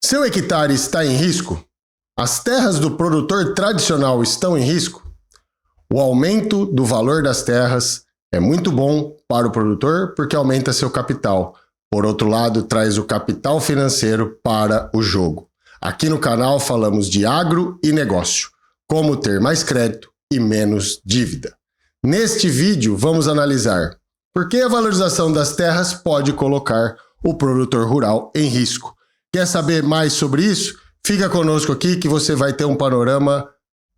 Seu hectare está em risco? As terras do produtor tradicional estão em risco? O aumento do valor das terras é muito bom para o produtor porque aumenta seu capital. Por outro lado, traz o capital financeiro para o jogo. Aqui no canal falamos de agro e negócio, como ter mais crédito e menos dívida. Neste vídeo vamos analisar por que a valorização das terras pode colocar o produtor rural em risco. Quer saber mais sobre isso? Fica conosco aqui que você vai ter um panorama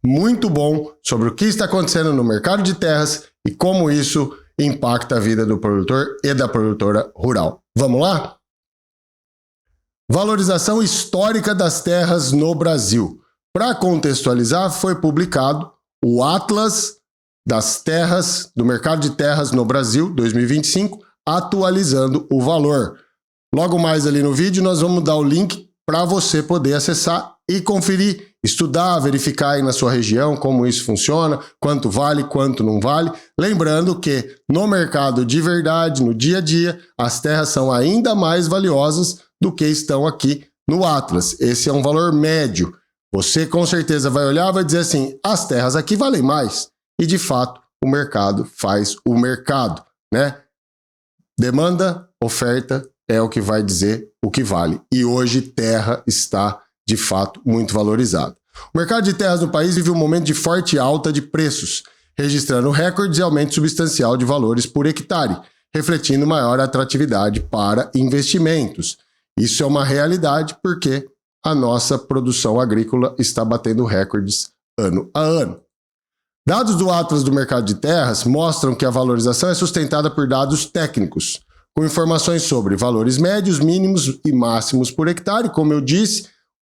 muito bom sobre o que está acontecendo no mercado de terras e como isso impacta a vida do produtor e da produtora rural. Vamos lá? Valorização histórica das terras no Brasil. Para contextualizar, foi publicado o Atlas das Terras, do Mercado de Terras no Brasil, 2025, atualizando o valor. Logo mais ali no vídeo, nós vamos dar o link para você poder acessar e conferir, estudar, verificar aí na sua região como isso funciona, quanto vale, quanto não vale. Lembrando que no mercado de verdade, no dia a dia, as terras são ainda mais valiosas do que estão aqui no Atlas. Esse é um valor médio. Você com certeza vai olhar e vai dizer assim, as terras aqui valem mais. E de fato, o mercado faz o mercado, né? Demanda, oferta é o que vai dizer o que vale. E hoje terra está, de fato, muito valorizada. O mercado de terras no país vive um momento de forte alta de preços, registrando recordes e aumento substancial de valores por hectare, refletindo maior atratividade para investimentos. Isso é uma realidade porque a nossa produção agrícola está batendo recordes ano a ano. Dados do Atlas do Mercado de Terras mostram que a valorização é sustentada por dados técnicos, com informações sobre valores médios, mínimos e máximos por hectare, como eu disse,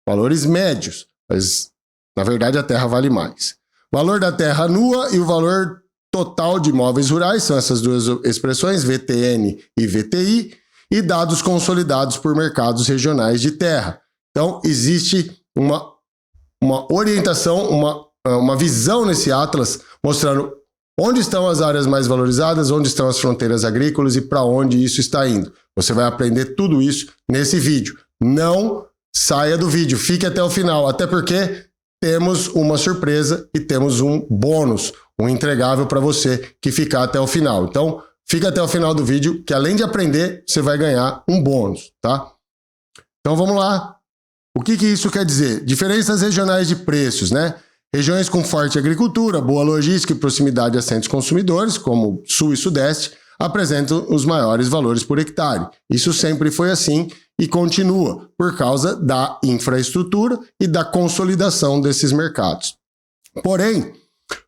valores médios, mas na verdade a terra vale mais. Valor da terra nua e o valor total de imóveis rurais, são essas duas expressões, VTN e VTI, e dados consolidados por mercados regionais de terra. Então, existe uma orientação, uma visão nesse Atlas, mostrando onde estão as áreas mais valorizadas, onde estão as fronteiras agrícolas e para onde isso está indo. Você vai aprender tudo isso nesse vídeo. Não saia do vídeo, fique até o final, até porque temos uma surpresa e temos um bônus, um entregável para você que ficar até o final. Então, fica até o final do vídeo, que além de aprender, você vai ganhar um bônus, tá? Então vamos lá. O que isso quer dizer? Diferenças regionais de preços, né? Regiões com forte agricultura, boa logística e proximidade a centros consumidores, como Sul e Sudeste, apresentam os maiores valores por hectare. Isso sempre foi assim e continua, por causa da infraestrutura e da consolidação desses mercados. Porém,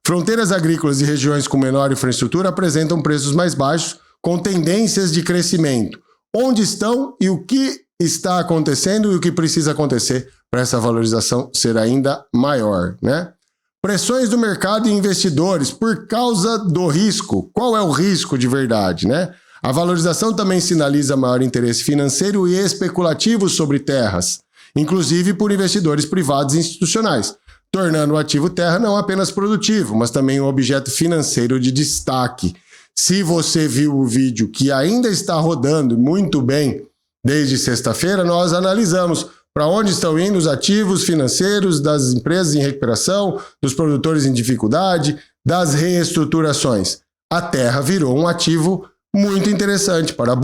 fronteiras agrícolas e regiões com menor infraestrutura apresentam preços mais baixos, com tendências de crescimento. Onde estão e o que está acontecendo e o que precisa acontecer para essa valorização ser ainda maior, né? Pressões do mercado e investidores por causa do risco. Qual é o risco de verdade, né? A valorização também sinaliza maior interesse financeiro e especulativo sobre terras, inclusive por investidores privados e institucionais, tornando o ativo terra não apenas produtivo, mas também um objeto financeiro de destaque. Se você viu o vídeo que ainda está rodando muito bem desde sexta-feira, nós analisamos para onde estão indo os ativos financeiros das empresas em recuperação, dos produtores em dificuldade, das reestruturações. A terra virou um ativo muito interessante para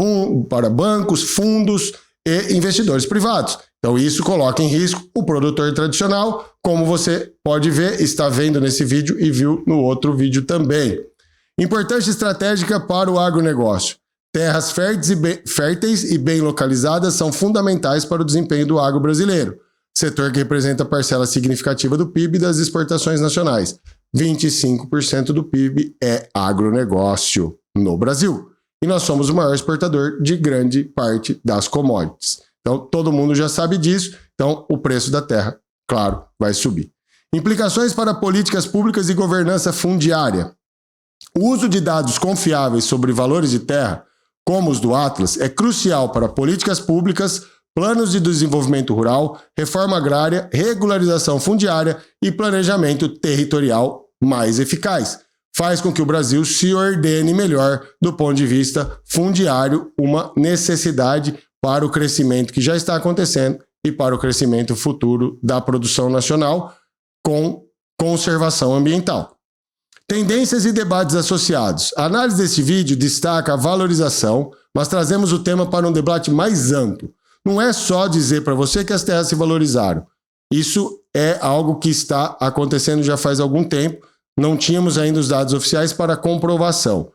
bancos, fundos e investidores privados. Então isso coloca em risco o produtor tradicional, como você pode ver, está vendo nesse vídeo e viu no outro vídeo também. Importância estratégica para o agronegócio. Terras férteis e bem localizadas são fundamentais para o desempenho do agro brasileiro, setor que representa parcela significativa do PIB e das exportações nacionais. 25% do PIB é agronegócio no Brasil. E nós somos o maior exportador de grande parte das commodities. Então, todo mundo já sabe disso. Então, o preço da terra, claro, vai subir. Implicações para políticas públicas e governança fundiária. O uso de dados confiáveis sobre valores de terra, como os do Atlas, é crucial para políticas públicas, planos de desenvolvimento rural, reforma agrária, regularização fundiária e planejamento territorial mais eficaz. Faz com que o Brasil se ordene melhor do ponto de vista fundiário, uma necessidade para o crescimento que já está acontecendo e para o crescimento futuro da produção nacional com conservação ambiental. Tendências e debates associados. A análise deste vídeo destaca a valorização, mas trazemos o tema para um debate mais amplo. Não é só dizer para você que as terras se valorizaram. Isso é algo que está acontecendo já faz algum tempo. Não tínhamos ainda os dados oficiais para comprovação.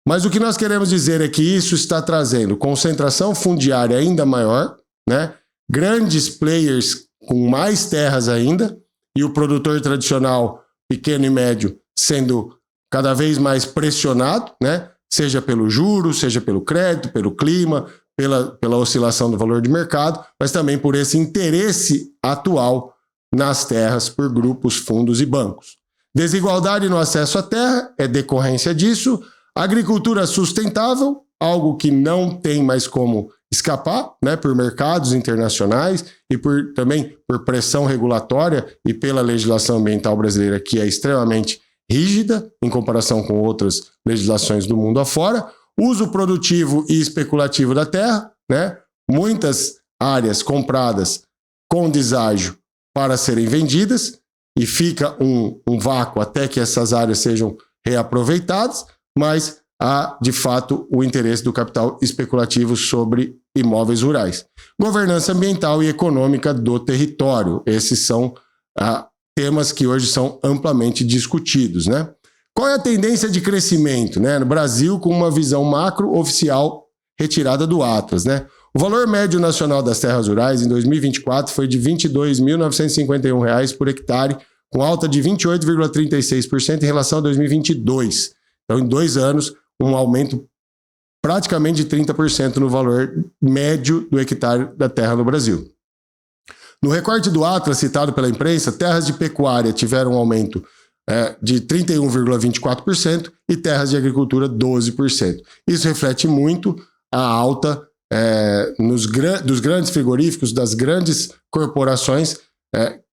Mas o que nós queremos dizer é que isso está trazendo concentração fundiária ainda maior, né? Grandes players com mais terras ainda, e o produtor tradicional, pequeno e médio, sendo cada vez mais pressionado, né? Seja pelo juro, seja pelo crédito, pelo clima, pela oscilação do valor de mercado, mas também por esse interesse atual nas terras por grupos, fundos e bancos. Desigualdade no acesso à terra é decorrência disso. Agricultura sustentável, algo que não tem mais como escapar, né, por mercados internacionais e também por pressão regulatória e pela legislação ambiental brasileira, que é extremamente rígida em comparação com outras legislações do mundo afora. Uso produtivo e especulativo da terra, né? Muitas áreas compradas com deságio para serem vendidas e fica um vácuo até que essas áreas sejam reaproveitadas, mas há, de fato, o interesse do capital especulativo sobre imóveis rurais. Governança ambiental e econômica do território. Esses são temas que hoje são amplamente discutidos, né? Qual é a tendência de crescimento, né? No Brasil, com uma visão macro oficial retirada do Atlas, né? O valor médio nacional das terras rurais em 2024 foi de R$ 22.951 por hectare, com alta de 28,36% em relação a 2022. Então, em 2 anos, um aumento praticamente de 30% no valor médio do hectare da terra no Brasil. No recorte do Atlas, citado pela imprensa, terras de pecuária tiveram um aumento de 31,24% e terras de agricultura 12%. Isso reflete muito a alta dos grandes frigoríficos, das grandes corporações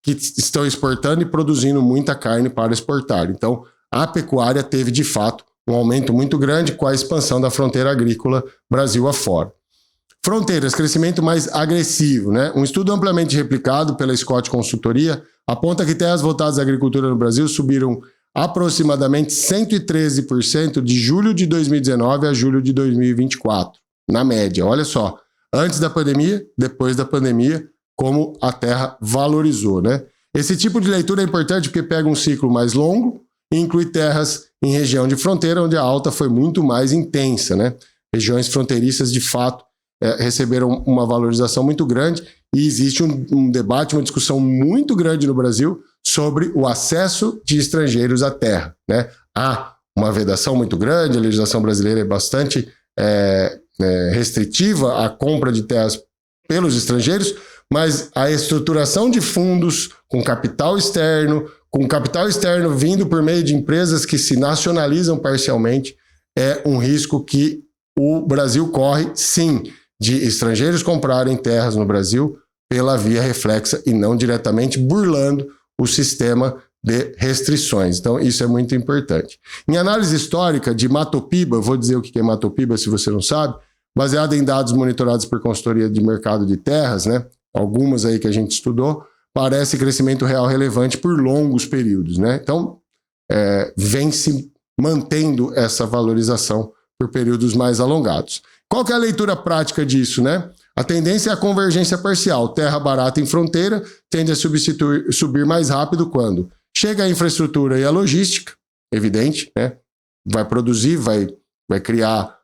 que estão exportando e produzindo muita carne para exportar. Então, a pecuária teve, de fato, um aumento muito grande com a expansão da fronteira agrícola Brasil afora. Fronteiras, crescimento mais agressivo, né? Um estudo amplamente replicado pela Scott Consultoria aponta que terras voltadas à agricultura no Brasil subiram aproximadamente 113% de julho de 2019 a julho de 2024, na média. Olha só, antes da pandemia, depois da pandemia, como a terra valorizou, né? Esse tipo de leitura é importante porque pega um ciclo mais longo e inclui terras em região de fronteira, onde a alta foi muito mais intensa, né? Regiões fronteiriças, de fato, receberam uma valorização muito grande e existe um debate, uma discussão muito grande no Brasil sobre o acesso de estrangeiros à terra, né? Há uma vedação muito grande, a legislação brasileira é bastante restritiva à compra de terras pelos estrangeiros, mas a estruturação de fundos com capital externo vindo por meio de empresas que se nacionalizam parcialmente, é um risco que o Brasil corre, sim, de estrangeiros comprarem terras no Brasil pela via reflexa e não diretamente burlando o sistema de restrições. Então, isso é muito importante. Em análise histórica de Matopiba, eu vou dizer o que é Matopiba se você não sabe, baseado em dados monitorados por consultoria de mercado de terras, né? Algumas aí que a gente estudou, parece crescimento real relevante por longos períodos, né? Então, vem se mantendo essa valorização por períodos mais alongados. Qual que é a leitura prática disso, né? A tendência é a convergência parcial. Terra barata em fronteira tende a subir mais rápido quando chega a infraestrutura e a logística, evidente, né? Vai produzir, vai criar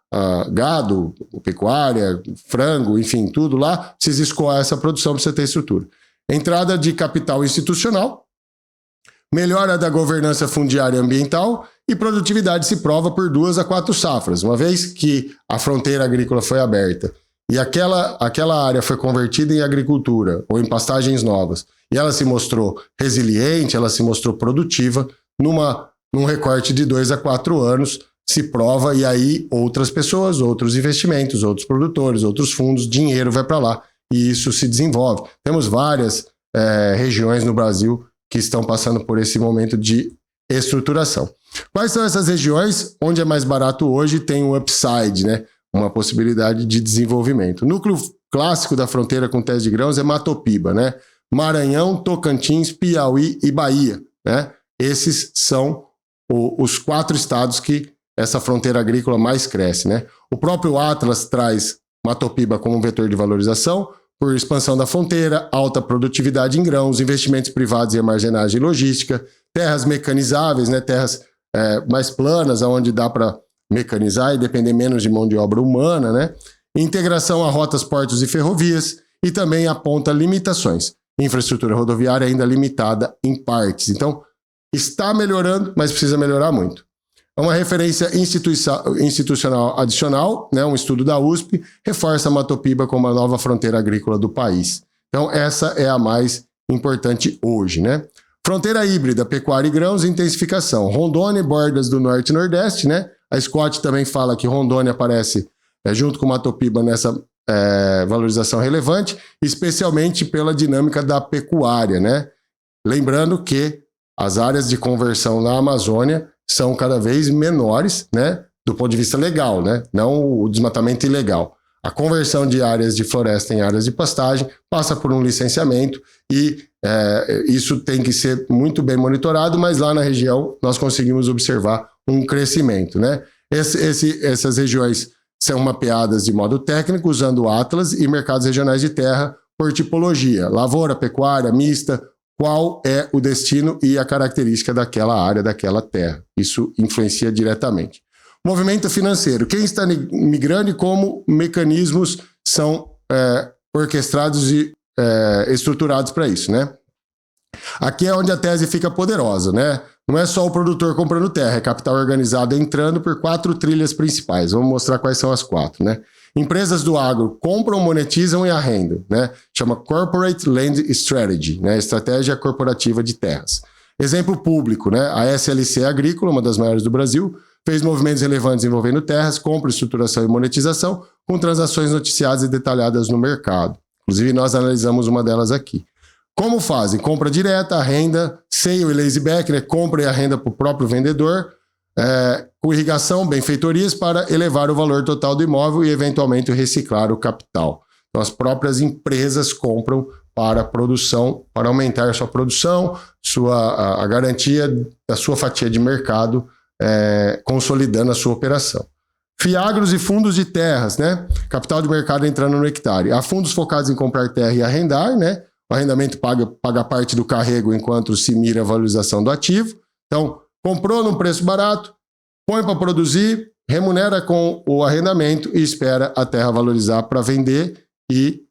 gado, pecuária, frango, enfim, tudo lá. Precisa escoar essa produção, precisa ter estrutura. Entrada de capital institucional, melhora da governança fundiária e ambiental e produtividade se prova por 2 a 4 safras. Uma vez que a fronteira agrícola foi aberta e aquela área foi convertida em agricultura ou em pastagens novas, e ela se mostrou resiliente, ela se mostrou produtiva, num recorte de 2 a 4 anos, se prova, e aí outras pessoas, outros investimentos, outros produtores, outros fundos, dinheiro vai para lá, e isso se desenvolve. Temos várias regiões no Brasil que estão passando por esse momento de estruturação. Quais são essas regiões? Onde é mais barato hoje tem um upside, né? Uma possibilidade de desenvolvimento. Núcleo clássico da fronteira com terras de grãos é Matopiba, né? Maranhão, Tocantins, Piauí e Bahia, né? Esses são os 4 estados que essa fronteira agrícola mais cresce, né? O próprio Atlas traz Matopiba como um vetor de valorização por expansão da fronteira, alta produtividade em grãos, investimentos privados em armazenagem e logística, terras mecanizáveis, né? Terras mais planas, onde dá para mecanizar e depender menos de mão de obra humana, né? Integração a rotas, portos e ferrovias, e também aponta limitações. Infraestrutura rodoviária ainda limitada em partes. Então, está melhorando, mas precisa melhorar muito. É uma referência institucional adicional, né? Um estudo da USP, reforça Matopiba como a nova fronteira agrícola do país. Então, essa é a mais importante hoje, né? Fronteira híbrida, pecuária e grãos, intensificação. Rondônia e bordas do norte e nordeste, né? A Scott também fala que Rondônia aparece junto com Matopiba nessa valorização relevante, especialmente pela dinâmica da pecuária, né? Lembrando que as áreas de conversão na Amazônia são cada vez menores, né? Do ponto de vista legal, né? Não o desmatamento ilegal. A conversão de áreas de floresta em áreas de pastagem passa por um licenciamento e isso tem que ser muito bem monitorado, mas lá na região nós conseguimos observar um crescimento, né? Essas regiões são mapeadas de modo técnico, usando o Atlas e mercados regionais de terra por tipologia, lavoura, pecuária, mista, qual é o destino e a característica daquela área, daquela terra. Isso influencia diretamente. Movimento financeiro. Quem está migrando e como mecanismos são orquestrados e estruturados para isso, né? Aqui é onde a tese fica poderosa, né? Não é só o produtor comprando terra, é capital organizado entrando por 4 trilhas principais. Vamos mostrar quais são as 4, né? Empresas do agro compram, monetizam e arrendam, né? Chama Corporate Land Strategy, né? Estratégia corporativa de terras. Exemplo público, né? A SLC Agrícola, uma das maiores do Brasil, fez movimentos relevantes envolvendo terras, compra, estruturação e monetização, com transações noticiadas e detalhadas no mercado. Inclusive, nós analisamos uma delas aqui. Como fazem? Compra direta, arrenda, sale e leaseback, né? Compra e arrenda para o próprio vendedor, com irrigação, benfeitorias para elevar o valor total do imóvel e, eventualmente, reciclar o capital. Então, as próprias empresas compram para a produção, para aumentar a sua produção, a garantia da sua fatia de mercado, consolidando a sua operação. Fiagros e fundos de terras, né? Capital de mercado entrando no hectare. Há fundos focados em comprar terra e arrendar, né? O arrendamento paga parte do carrego enquanto se mira a valorização do ativo. Então, comprou num preço barato, põe para produzir, remunera com o arrendamento e espera a terra valorizar para vender e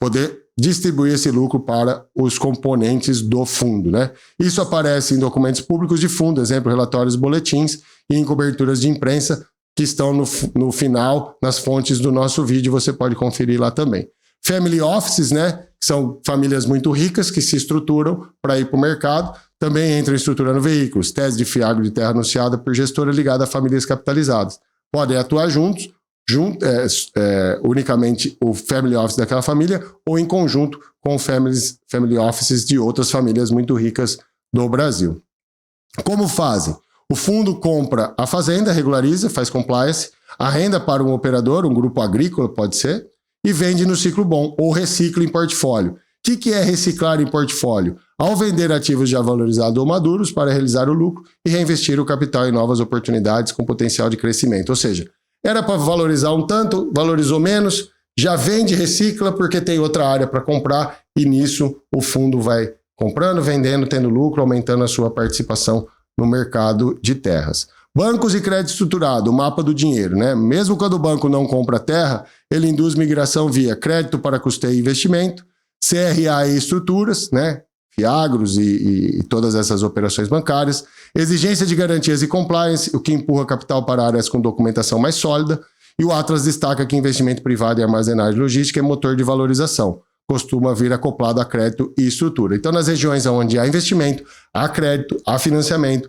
poder distribuir esse lucro para os componentes do fundo, né? Isso aparece em documentos públicos de fundo, exemplo, relatórios, boletins e em coberturas de imprensa que estão no final, nas fontes do nosso vídeo, você pode conferir lá também. Family offices, né? São famílias muito ricas que se estruturam para ir para o mercado, também entram estruturando veículos, tese de fiagro de terra anunciada por gestora ligada a famílias capitalizadas. Podem atuar juntos, unicamente o family office daquela família ou em conjunto com family offices de outras famílias muito ricas do Brasil. Como fazem? O fundo compra a fazenda, regulariza, faz compliance, arrenda para um operador, um grupo agrícola pode ser, e vende no ciclo bom, ou recicla em portfólio. O que é reciclar em portfólio? Ao vender ativos já valorizados ou maduros para realizar o lucro e reinvestir o capital em novas oportunidades com potencial de crescimento. Ou seja, era para valorizar um tanto, valorizou menos, já vende, recicla porque tem outra área para comprar e nisso o fundo vai comprando, vendendo, tendo lucro, aumentando a sua participação no mercado de terras. Bancos e crédito estruturado, o mapa do dinheiro, né? Mesmo quando o banco não compra terra, ele induz migração via crédito para custeio e investimento, CRA e estruturas, né? Fiagros e todas essas operações bancárias, exigência de garantias e compliance, o que empurra capital para áreas com documentação mais sólida, e o Atlas destaca que investimento privado em armazenagem logística é motor de valorização, costuma vir acoplado a crédito e estrutura. Então, nas regiões onde há investimento, há crédito, há financiamento,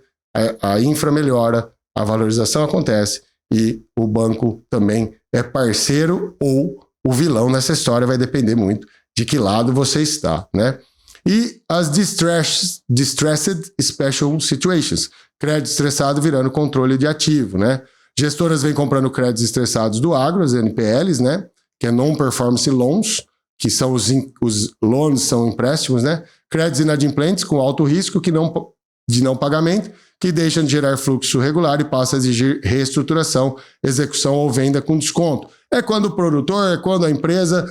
a infra melhora, a valorização acontece e o banco também é parceiro ou o vilão nessa história, vai depender muito de que lado você está, né? E as distressed special situations, crédito estressado virando controle de ativo, né? Gestoras vêm comprando créditos estressados do agro, as NPLs, né? que é Non-Performance Loans, que são os loans, são empréstimos, né? Créditos inadimplentes com alto risco de não pagamento, que deixam de gerar fluxo regular e passam a exigir reestruturação, execução ou venda com desconto. É quando o produtor, é quando a empresa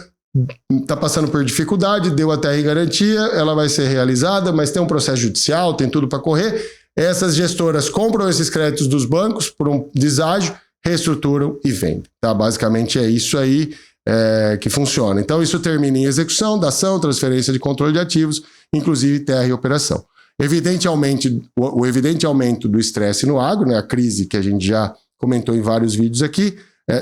está passando por dificuldade, deu a terra em garantia, ela vai ser realizada, mas tem um processo judicial, tem tudo para correr. Essas gestoras compram esses créditos dos bancos por um deságio, reestruturam e vendem. Tá? Basicamente é isso aí que funciona. Então isso termina em execução, dação, transferência de controle de ativos, inclusive terra e operação. O evidente aumento do estresse no agro, né, a crise que a gente já comentou em vários vídeos aqui,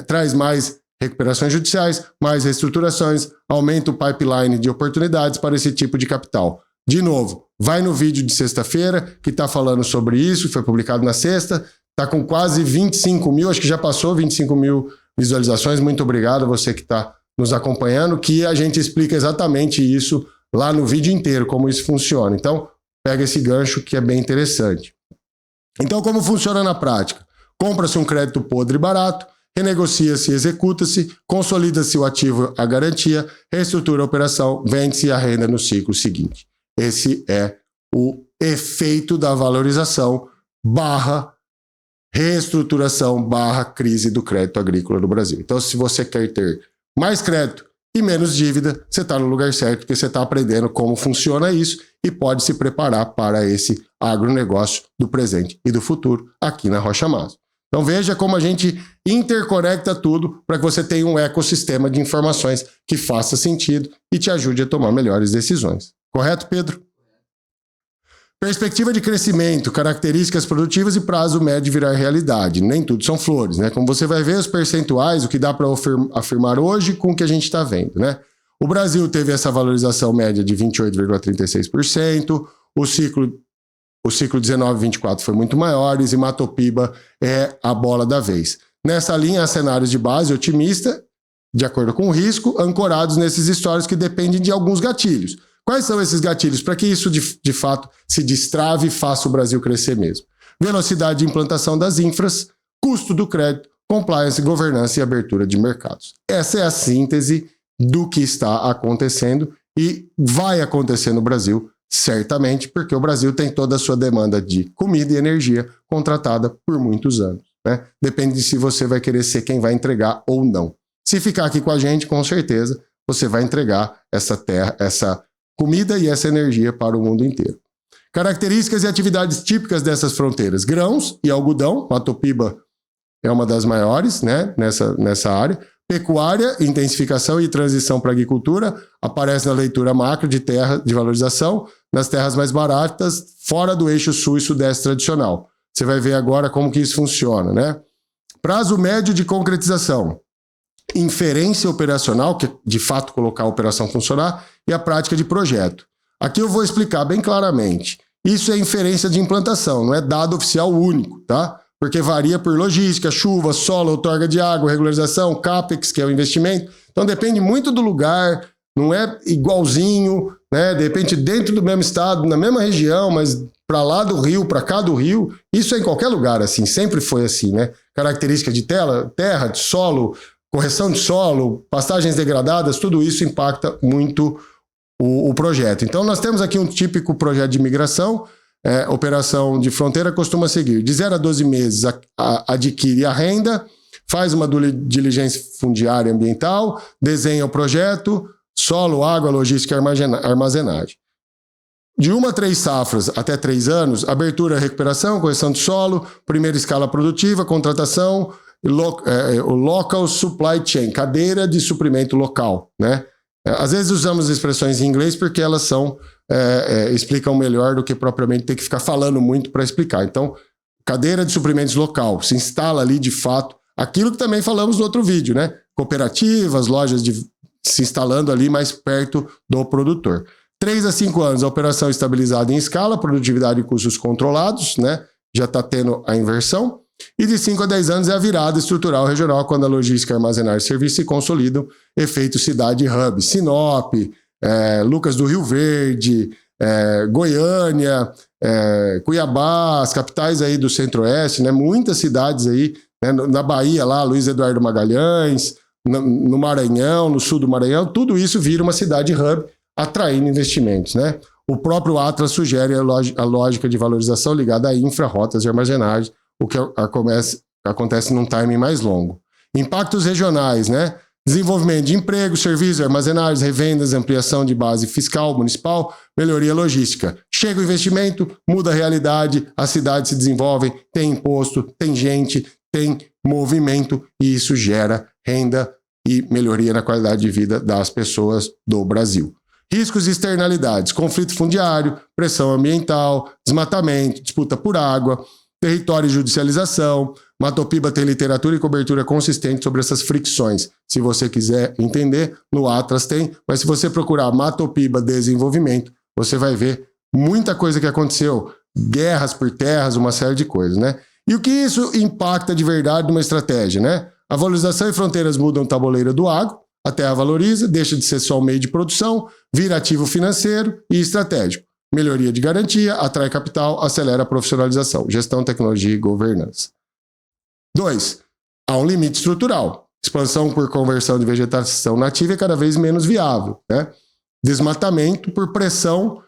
traz mais recuperações judiciais, mais reestruturações, aumenta o pipeline de oportunidades para esse tipo de capital. De novo, vai no vídeo de sexta-feira, que está falando sobre isso, foi publicado na sexta, está com quase 25 mil, acho que já passou 25 mil visualizações. Muito obrigado a você que está nos acompanhando, que a gente explica exatamente isso lá no vídeo inteiro, como isso funciona. Então, pega esse gancho que é bem interessante. Então, como funciona na prática? Compra-se um crédito podre e barato, renegocia-se e executa-se, consolida-se o ativo à garantia, reestrutura a operação, vende-se a renda no ciclo seguinte. Esse é o efeito da valorização barra reestruturação barra crise do crédito agrícola no Brasil. Então, se você quer ter mais crédito e menos dívida, você está no lugar certo, porque você está aprendendo como funciona isso e pode se preparar para esse agronegócio do presente e do futuro aqui na Rocha Maso. Então veja como a gente interconecta tudo para que você tenha um ecossistema de informações que faça sentido e te ajude a tomar melhores decisões. Correto, Pedro? Perspectiva de crescimento, características produtivas e prazo médio virar realidade. Nem tudo são flores, né? Como você vai ver os percentuais, o que dá para afirmar hoje com o que a gente está vendo, né? O Brasil teve essa valorização média de 28,36%, o ciclo 19-24 foi muito maiores e Matopiba é a bola da vez. Nessa linha, há cenários de base otimista, de acordo com o risco, ancorados nesses históricos que dependem de alguns gatilhos. Quais são esses gatilhos para que isso de fato se destrave e faça o Brasil crescer mesmo? Velocidade de implantação das infras, custo do crédito, compliance, governança e abertura de mercados. Essa é a síntese do que está acontecendo e vai acontecer no Brasil, certamente, porque o Brasil tem toda a sua demanda de comida e energia contratada por muitos anos, né? Depende de se você vai querer ser quem vai entregar ou não. Se ficar aqui com a gente, com certeza, você vai entregar essa terra, essa comida e essa energia para o mundo inteiro. Características e atividades típicas dessas fronteiras. Grãos e algodão, Matopiba é uma das maiores, né, nessa área. Pecuária, intensificação e transição para a agricultura, aparece na leitura macro de terra de valorização, nas terras mais baratas, fora do eixo sul e sudeste tradicional. Você vai ver agora como que isso funciona, né? Prazo médio de concretização. Inferência operacional, que é de fato colocar a operação funcionar, e a prática de projeto. Aqui eu vou explicar bem claramente. Isso é inferência de implantação, não é dado oficial único, tá? Porque varia por logística, chuva, solo, outorga de água, regularização, CAPEX, que é o investimento. Então depende muito do lugar, não é igualzinho, né? De repente dentro do mesmo estado, na mesma região, mas para lá do rio, para cá do rio, isso é em qualquer lugar assim, sempre foi assim, né? Característica de terra, de solo, correção de solo, pastagens degradadas, tudo isso impacta muito o projeto. Então nós temos aqui um típico projeto de migração. Operação de fronteira costuma seguir de 0 a 12 meses, adquire a renda, faz uma diligência fundiária ambiental, desenha o projeto, solo, água, logística e armazenagem. De 1 a 3 safras até 3 anos, abertura, recuperação, correção de solo, primeira escala produtiva, contratação, o local supply chain, cadeira de suprimento local, né? Às vezes usamos expressões em inglês porque elas explicam melhor do que propriamente ter que ficar falando muito para explicar. Então, cadeira de suprimentos local, se instala ali de fato aquilo que também falamos no outro vídeo, né? Cooperativas, lojas se instalando ali mais perto do produtor. 3 a 5 anos, a operação estabilizada em escala, produtividade e custos controlados, né? Já está tendo a inversão. E de 5 a 10 anos é a virada estrutural regional, quando a logística, armazenagem e serviços se consolidam, efeito cidade hub, Sinop, Lucas do Rio Verde, Goiânia, Cuiabá, as capitais aí do Centro-Oeste, né? Muitas cidades aí, né? Na Bahia lá, Luiz Eduardo Magalhães, no Maranhão, no sul do Maranhão, tudo isso vira uma cidade hub, atraindo investimentos, né? O próprio Atlas sugere a lógica de valorização ligada a infra, rotas de armazenagem, o que acontece num timing mais longo. Impactos regionais, né? Desenvolvimento de emprego, serviços, armazenagens, revendas, ampliação de base fiscal, municipal, melhoria logística. Chega o investimento, muda a realidade, as cidades se desenvolvem, tem imposto, tem gente, tem movimento e isso gera renda e melhoria na qualidade de vida das pessoas do Brasil. Riscos e externalidades, conflito fundiário, pressão ambiental, desmatamento, disputa por água, território e judicialização. Matopiba tem literatura e cobertura consistente sobre essas fricções. Se você quiser entender, no Atlas tem, mas se você procurar Matopiba Desenvolvimento, você vai ver muita coisa que aconteceu, guerras por terras, uma série de coisas, né? E o que isso impacta de verdade numa estratégia, né? A valorização e fronteiras mudam o tabuleiro do agro, a terra valoriza, deixa de ser só um meio de produção, vira ativo financeiro e estratégico. Melhoria de garantia, atrai capital, acelera a profissionalização, gestão, tecnologia e governança. 2. Há um limite estrutural. Expansão por conversão de vegetação nativa é cada vez menos viável, né? Desmatamento por pressão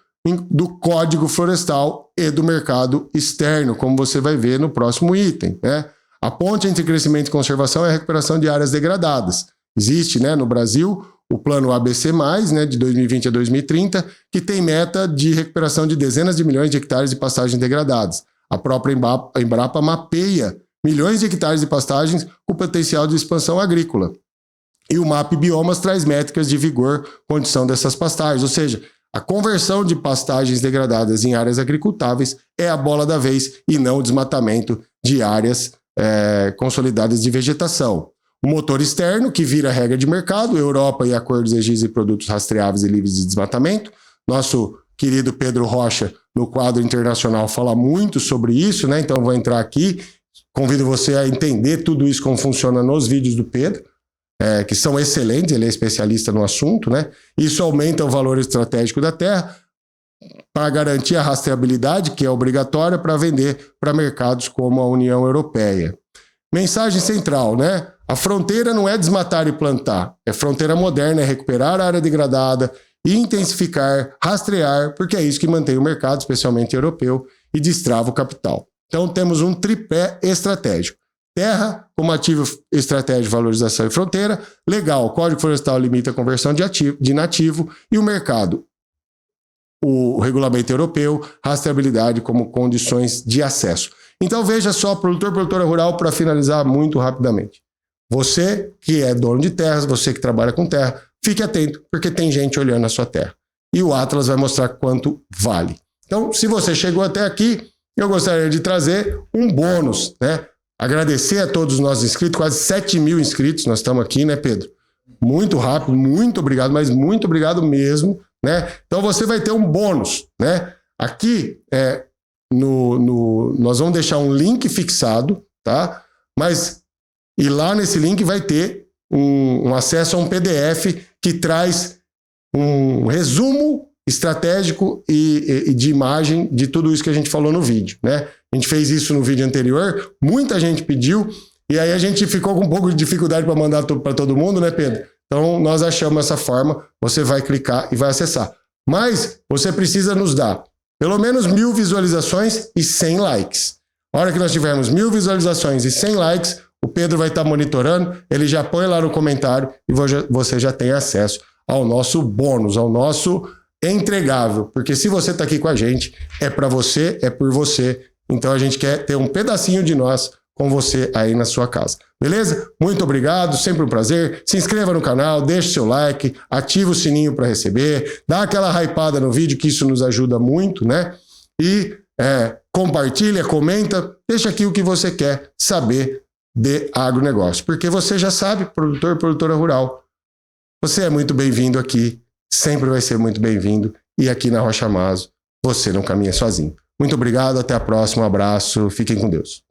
do Código Florestal e do mercado externo, como você vai ver no próximo item, né? A ponte entre crescimento e conservação é a recuperação de áreas degradadas. Existe, né, no Brasil o plano ABC+, né, de 2020 a 2030, que tem meta de recuperação de dezenas de milhões de hectares de pastagens degradadas. A própria Embrapa mapeia milhões de hectares de pastagens com potencial de expansão agrícola. E o MAP Biomas traz métricas de vigor, condição dessas pastagens, ou seja, a conversão de pastagens degradadas em áreas agricultáveis é a bola da vez e não o desmatamento de áreas consolidadas de vegetação. O motor externo, que vira regra de mercado, Europa e acordos exigem produtos rastreáveis e livres de desmatamento. Nosso querido Pedro Rocha, no quadro internacional, fala muito sobre isso, né? Então vou entrar aqui, convido você a entender tudo isso, como funciona nos vídeos do Pedro, que são excelentes, ele é especialista no assunto, né? Isso aumenta o valor estratégico da terra para garantir a rastreabilidade, que é obrigatória para vender para mercados como a União Europeia. Mensagem central, né? A fronteira não é desmatar e plantar, é fronteira moderna, é recuperar a área degradada, intensificar, rastrear, porque é isso que mantém o mercado, especialmente europeu, e destrava o capital. Então temos um tripé estratégico. Terra, como ativo estratégico de valorização e fronteira, legal, o Código Florestal limita a conversão de nativo e o mercado, o regulamento europeu, rastreabilidade como condições de acesso. Então veja só, produtor, produtora rural, para finalizar muito rapidamente. Você que é dono de terras, você que trabalha com terra, fique atento, porque tem gente olhando a sua terra. E o Atlas vai mostrar quanto vale. Então, se você chegou até aqui, eu gostaria de trazer um bônus, né? Agradecer a todos os nossos inscritos, quase 7 mil inscritos, nós estamos aqui, né, Pedro? Muito rápido, muito obrigado, mas muito obrigado mesmo, né? Então você vai ter um bônus, né? Aqui, nós vamos deixar um link fixado, tá? E lá nesse link vai ter um acesso a um PDF que traz um resumo estratégico e de imagem de tudo isso que a gente falou no vídeo, né? A gente fez isso no vídeo anterior, muita gente pediu, e aí a gente ficou com um pouco de dificuldade para mandar para todo mundo, né, Pedro? Então nós achamos essa forma, você vai clicar e vai acessar. Mas você precisa nos dar pelo menos 1000 visualizações e 100 likes. A hora que nós tivermos 1000 visualizações e 100 likes, o Pedro vai estar monitorando, ele já põe lá no comentário e você já tem acesso ao nosso bônus, ao nosso entregável. Porque se você está aqui com a gente, é para você, é por você. Então a gente quer ter um pedacinho de nós com você aí na sua casa. Beleza? Muito obrigado, sempre um prazer. Se inscreva no canal, deixe seu like, ativa o sininho para receber, dá aquela hypada no vídeo que isso nos ajuda muito, né? E compartilha, comenta, deixa aqui o que você quer saber de agronegócio. Porque você já sabe, produtor, produtora rural, você é muito bem-vindo aqui, sempre vai ser muito bem-vindo. E aqui na Rocha Maso, você não caminha sozinho. Muito obrigado, até a próxima, um abraço, fiquem com Deus.